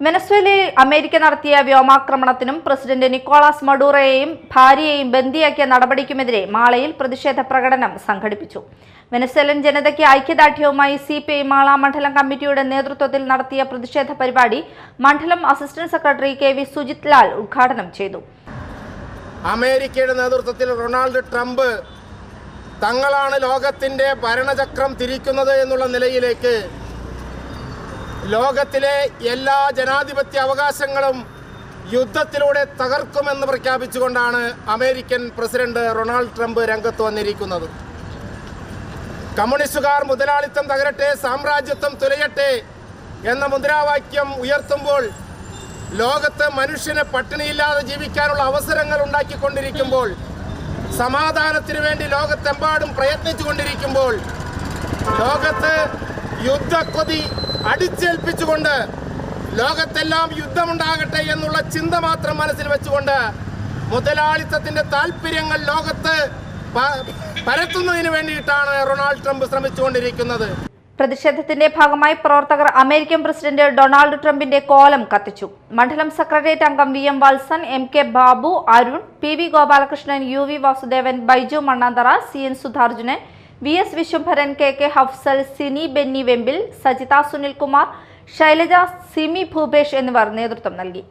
വെനസ്വേലയിൽ America നടത്തിയ വ്യോമാക്രമണത്തിനും president Nicolas മഡൂറോയെയും ഭാര്യയെയും ബന്ദിയാക്കിയ നടപടിക്കുമെതിരെ മാളയിൽ പ്രതിഷേധ പ്രകടനം സംഘടിപ്പിച്ചു. വെനസ്വേലൻ ജനതയ്ക്ക് ഐക്യദാർഢ്യവുമായി CPI മാള മണ്ഡലം കമ്മിറ്റിയുടെ നേതൃത്വത്തിൽ നടത്തിയ പ്രതിഷേധ പരിപാടി മണ്ഡലം assistant secretary KV Sujith Lal ഉദ്ഘാടനം ചെയ്തു. അമേരിക്കയുടെ നേതൃത്വത്തിൽ ഡൊണാൾഡ് ട്രംപ് തങ്ങളാണ് ലോകത്തിന്റെ ഭരണചക്രം തിരിക്കുന്നത് എന്നുള്ള നിലയിലേക്ക് ലോകത്തിലെ എല്ലാ ജനാധിപത്യ അവകാശങ്ങളും യുദ്ധത്തിലൂടെ തകർക്കുമെന്ന് പ്രഖ്യാപിച്ചുകൊണ്ടാണ് അമേരിക്കൻ പ്രസിഡന്റ് ഡൊണാൾഡ് ട്രംപ് രംഗത്ത് വന്നിരിക്കുന്നത്. കമ്മ്യൂണിസ്റ്റുകാർ മുതലാളിത്തം തകരട്ടെ, സാമ്രാജ്യത്വം തുലയട്ടെ എന്ന മുദ്രാവാക്യം ഉയർത്തുമ്പോൾ ലോകത്ത് മനുഷ്യന് പട്ടിണിയില്ലാതെ ജീവിക്കാനുള്ള അവസരങ്ങൾ ഉണ്ടാക്കിക്കൊണ്ടിരിക്കുമ്പോൾ, സമാധാനത്തിന് വേണ്ടി ലോകത്തെമ്പാടും പ്രയത്നിച്ചുകൊണ്ടിരിക്കുമ്പോൾ, ലോകത്ത് യുദ്ധക്കൊതി അടിച്ചേൽപ്പിച്ചുകൊണ്ട് ലോകത്തെല്ലാം യുദ്ധമുണ്ടാകട്ടെ എന്നുള്ള ചിന്ത മാത്രം മനസ്സിൽ വെച്ചുകൊണ്ട് മുതലാളിത്തത്തിന്റെ താല്പര്യങ്ങൾ ലോകത്ത് പരത്തുന്നതിന് വേണ്ടിയിട്ടാണ് ഡൊണാൾഡ് ട്രംപ് ശ്രമിച്ചുകൊണ്ടിരിക്കുന്നത്. പ്രതിഷേധത്തിന്റെ ഭാഗമായി പ്രവർത്തകർ അമേരിക്കൻ പ്രസിഡന്റ് ഡൊണാൾഡ് ട്രംപിന്റെ കോലം കത്തിച്ചു. മണ്ഡലം സെക്രട്ടേറിയറ്റ് അംഗം VM Valsan, MK Babu, Arun, PV Gopalakrishnan, UV Vasudevan, Baiju മണ്ണാന്തറ, CN Sudharjunan, VS Vishwambharan, KK Hafsal, Sini Benny Vembil, Sajitha Sunilkumar, Shailaja, Simi Bhupesh എന്നിവർ നേതൃത്വം നൽകി.